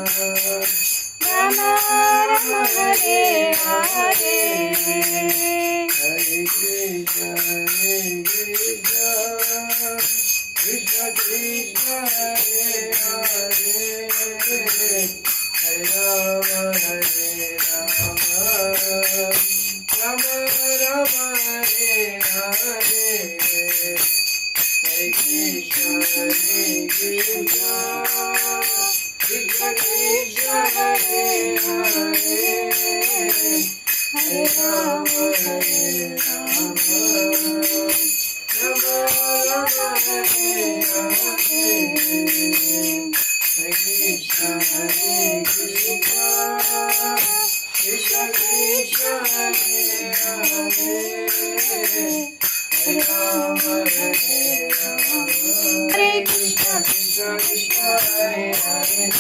Rama Rama Hare Hare Hare Krishna Krishna Krishna Hare Hare Hare Rama Rama Rama Hare Hare Hare Krishna Krishna Krishna Krishna Hare Hare Hare Rama Rama Rama Hare Hare Hare Krishna Krishna Krishna Krishna Hare Hare Hare Rama Hare Krishna Krishna Krishna Hare Hare